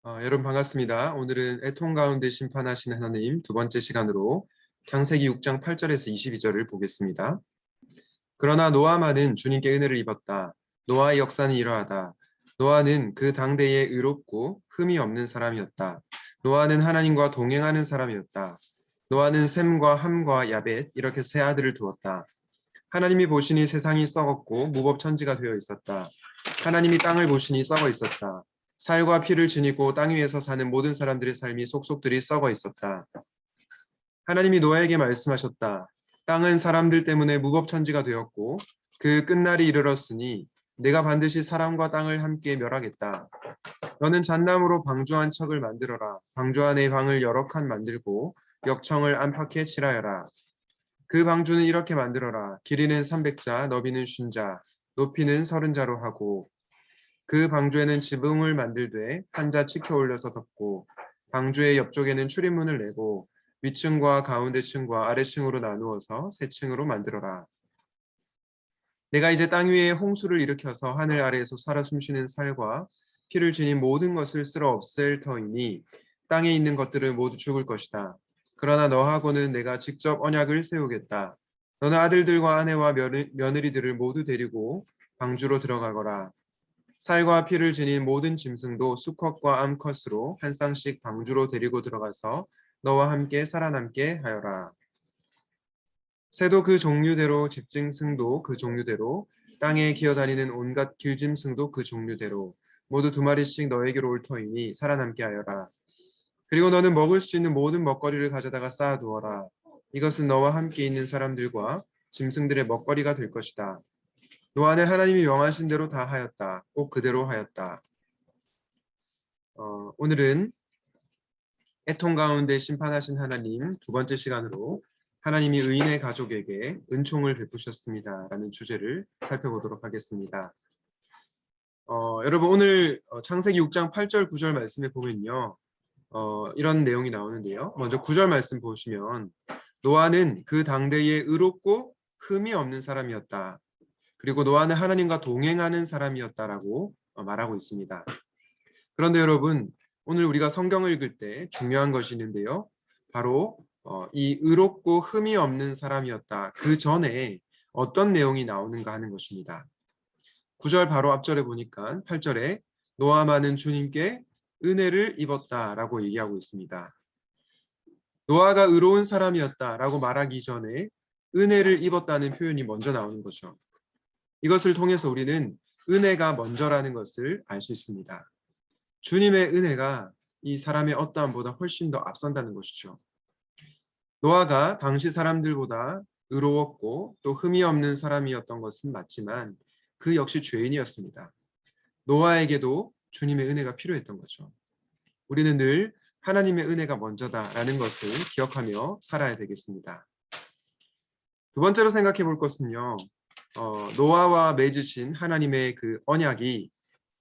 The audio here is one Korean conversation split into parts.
여러분 반갑습니다. 오늘은 애통 가운데 심판하시는 하나님 두 번째 시간으로 창세기 6장 8절에서 22절을 보겠습니다. 그러나 노아만은 주님께 은혜를 입었다. 노아의 역사는 이러하다. 노아는 그 당대에 의롭고 흠이 없는 사람이었다. 노아는 하나님과 동행하는 사람이었다. 노아는 셈과 함과 야벳 이렇게 세 아들을 두었다. 하나님이 보시니 세상이 썩었고 무법천지가 되어 있었다. 하나님이 땅을 보시니 썩어 있었다. 살과 피를 지니고 땅 위에서 사는 모든 사람들의 삶이 속속들이 썩어 있었다. 하나님이 노아에게 말씀하셨다. 땅은 사람들 때문에 무법천지가 되었고 그 끝날이 이르렀으니 내가 반드시 사람과 땅을 함께 멸하겠다. 너는 잣나무로 방주 한 척을 만들어라. 방주 안에 방을 여러 칸 만들고 역청을 안팎에 칠하여라. 그 방주는 이렇게 만들어라. 길이는 300자, 너비는 50자, 높이는 30자로 하고 그 방주에는 지붕을 만들되 한 자 치켜 올려서 덮고 방주의 옆쪽에는 출입문을 내고 위층과 가운데층과 아래층으로 나누어서 세 층으로 만들어라. 내가 이제 땅 위에 홍수를 일으켜서 하늘 아래에서 살아 숨쉬는 살과 피를 지닌 모든 것을 쓸어 없앨 터이니 땅에 있는 것들은 모두 죽을 것이다. 그러나 너하고는 내가 직접 언약을 세우겠다. 너는 아들들과 아내와 며느리들을 모두 데리고 방주로 들어가거라. 살과 피를 지닌 모든 짐승도 수컷과 암컷으로 한 쌍씩 방주로 데리고 들어가서 너와 함께 살아남게 하여라. 새도 그 종류대로 집짐승도 그 종류대로 땅에 기어다니는 온갖 길짐승도 그 종류대로 모두 2마리씩 너에게로 올 터이니 살아남게 하여라. 그리고 너는 먹을 수 있는 모든 먹거리를 가져다가 쌓아두어라. 이것은 너와 함께 있는 사람들과 짐승들의 먹거리가 될 것이다. 노아는 하나님이 명하신 대로 다 하였다. 꼭 그대로 하였다. 오늘은 애통 가운데 심판하신 하나님 두 번째 시간으로 하나님이 의인의 가족에게 은총을 베푸셨습니다. 라는 주제를 살펴보도록 하겠습니다. 여러분 오늘 창세기 6장 8절 9절 말씀에 보면요. 이런 내용이 나오는데요. 먼저 9절 말씀 보시면 노아는 그 당대에 의롭고 흠이 없는 사람이었다. 그리고 노아는 하나님과 동행하는 사람이었다라고 말하고 있습니다. 그런데 여러분 오늘 우리가 성경을 읽을 때 중요한 것이 있는데요. 바로 이 의롭고 흠이 없는 사람이었다. 그 전에 어떤 내용이 나오는가 하는 것입니다. 9절 바로 앞절에 보니까 8절에 노아만은 주님께 은혜를 입었다라고 얘기하고 있습니다. 노아가 의로운 사람이었다라고 말하기 전에 은혜를 입었다는 표현이 먼저 나오는 거죠. 이것을 통해서 우리는 은혜가 먼저라는 것을 알 수 있습니다. 주님의 은혜가 이 사람의 어떠함보다 훨씬 더 앞선다는 것이죠. 노아가 당시 사람들보다 의로웠고 또 흠이 없는 사람이었던 것은 맞지만 그 역시 죄인이었습니다. 노아에게도 주님의 은혜가 필요했던 거죠. 우리는 늘 하나님의 은혜가 먼저다라는 것을 기억하며 살아야 되겠습니다. 두 번째로 생각해 볼 것은요. 노아와 맺으신 하나님의 그 언약이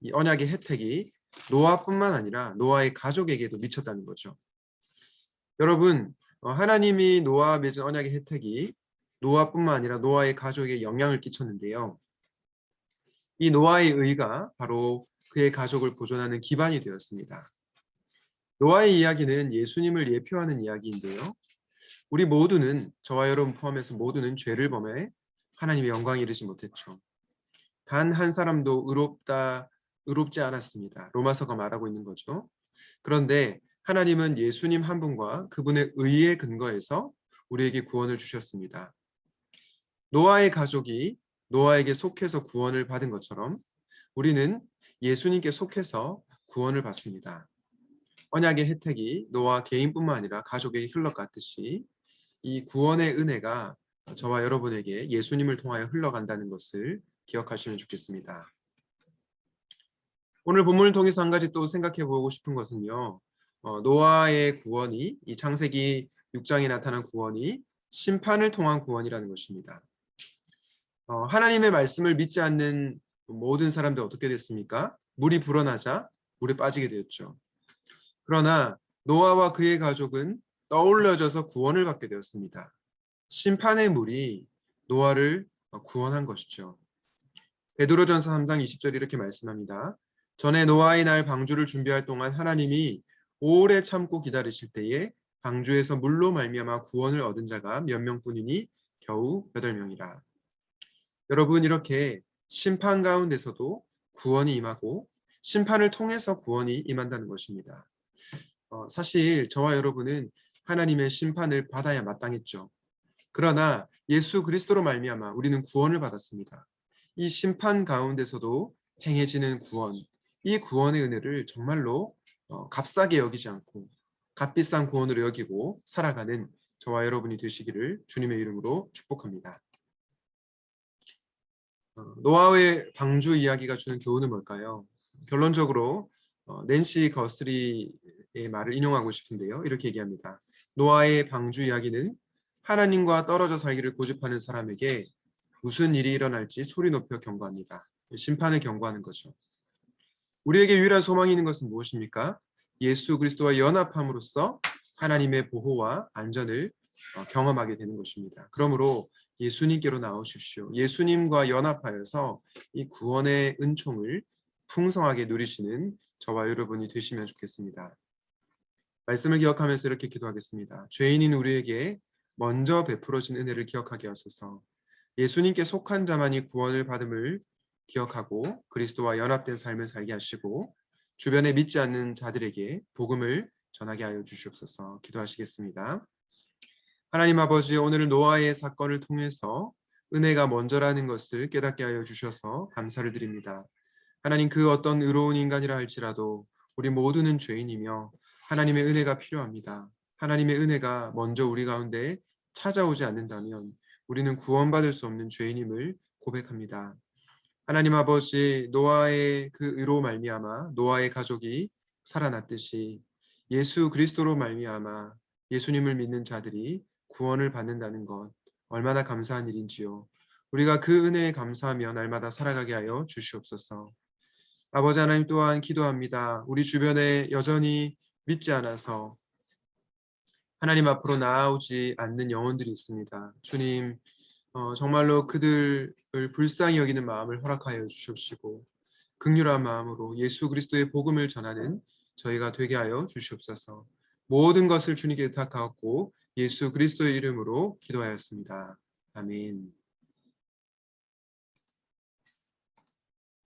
이 언약의 혜택이 노아뿐만 아니라 노아의 가족에게도 미쳤다는 거죠. 여러분 하나님이 노아와 맺은 언약의 혜택이 노아뿐만 아니라 노아의 가족에 영향을 끼쳤는데요. 이 노아의 의가 바로 그의 가족을 보존하는 기반이 되었습니다. 노아의 이야기는 예수님을 예표하는 이야기인데요. 우리 모두는 저와 여러분 포함해서 모두는 죄를 범해 하나님의 영광에 이르지 못했죠. 단 한 사람도 의롭지 않았습니다. 로마서가 말하고 있는 거죠. 그런데 하나님은 예수님 한 분과 그분의 의에 근거해서 우리에게 구원을 주셨습니다. 노아의 가족이 노아에게 속해서 구원을 받은 것처럼 우리는 예수님께 속해서 구원을 받습니다. 언약의 혜택이 노아 개인뿐만 아니라 가족에게 흘러갔듯이 이 구원의 은혜가 저와 여러분에게 예수님을 통하여 흘러간다는 것을 기억하시면 좋겠습니다. 오늘 본문을 통해서 한 가지 또 생각해 보고 싶은 것은요. 노아의 구원이 이 창세기 6장에 나타난 구원이 심판을 통한 구원이라는 것입니다. 하나님의 말씀을 믿지 않는 모든 사람들 어떻게 됐습니까? 물이 불어나자 물에 빠지게 되었죠. 그러나 노아와 그의 가족은 떠올려져서 구원을 받게 되었습니다. 심판의 물이 노아를 구원한 것이죠. 베드로전서 3장 20절 이렇게 말씀합니다. 전에 노아의 날 방주를 준비할 동안 하나님이 오래 참고 기다리실 때에 방주에서 물로 말미암아 구원을 얻은 자가 몇 명뿐이니 겨우 8명이라. 여러분, 이렇게 심판 가운데서도 구원이 임하고 심판을 통해서 구원이 임한다는 것입니다. 사실 저와 여러분은 하나님의 심판을 받아야 마땅했죠. 그러나 예수 그리스도로 말미암아 우리는 구원을 받았습니다. 이 심판 가운데서도 행해지는 구원, 이 구원의 은혜를 정말로 값싸게 여기지 않고 값비싼 구원으로 여기고 살아가는 저와 여러분이 되시기를 주님의 이름으로 축복합니다. 노아의 방주 이야기가 주는 교훈은 뭘까요? 결론적으로 낸시 거스리의 말을 인용하고 싶은데요. 이렇게 얘기합니다. 노아의 방주 이야기는 하나님과 떨어져 살기를 고집하는 사람에게 무슨 일이 일어날지 소리 높여 경고합니다. 심판을 경고하는 거죠. 우리에게 유일한 소망이 있는 것은 무엇입니까? 예수 그리스도와 연합함으로써 하나님의 보호와 안전을 경험하게 되는 것입니다. 그러므로 예수님께로 나오십시오. 예수님과 연합하여서 이 구원의 은총을 풍성하게 누리시는 저와 여러분이 되시면 좋겠습니다. 말씀을 기억하면서 이렇게 기도하겠습니다. 죄인인 우리에게 먼저 베풀어진 은혜를 기억하게 하소서. 예수님께 속한 자만이 구원을 받음을 기억하고 그리스도와 연합된 삶을 살게 하시고 주변에 믿지 않는 자들에게 복음을 전하게 하여 주시옵소서. 기도하시겠습니다. 하나님 아버지, 오늘 노아의 사건을 통해서 은혜가 먼저라는 것을 깨닫게 하여 주셔서 감사를 드립니다. 하나님, 그 어떤 의로운 인간이라 할지라도 우리 모두는 죄인이며 하나님의 은혜가 필요합니다. 하나님의 은혜가 먼저 우리 가운데 찾아오지 않는다면 우리는 구원받을 수 없는 죄인임을 고백합니다. 하나님 아버지, 노아의 그 의로 말미암아 노아의 가족이 살아났듯이 예수 그리스도로 말미암아 예수님을 믿는 자들이 구원을 받는다는 것 얼마나 감사한 일인지요. 우리가 그 은혜에 감사하며 날마다 살아가게 하여 주시옵소서. 아버지 하나님, 또한 기도합니다. 우리 주변에 여전히 믿지 않아서 하나님 앞으로 나아오지 않는 영혼들이 있습니다. 주님, 정말로 그들을 불쌍히 여기는 마음을 허락하여 주시옵시고 긍휼한 마음으로 예수 그리스도의 복음을 전하는 저희가 되게 하여 주시옵소서. 모든 것을 주님께 의탁하고 예수 그리스도의 이름으로 기도하였습니다. 아멘.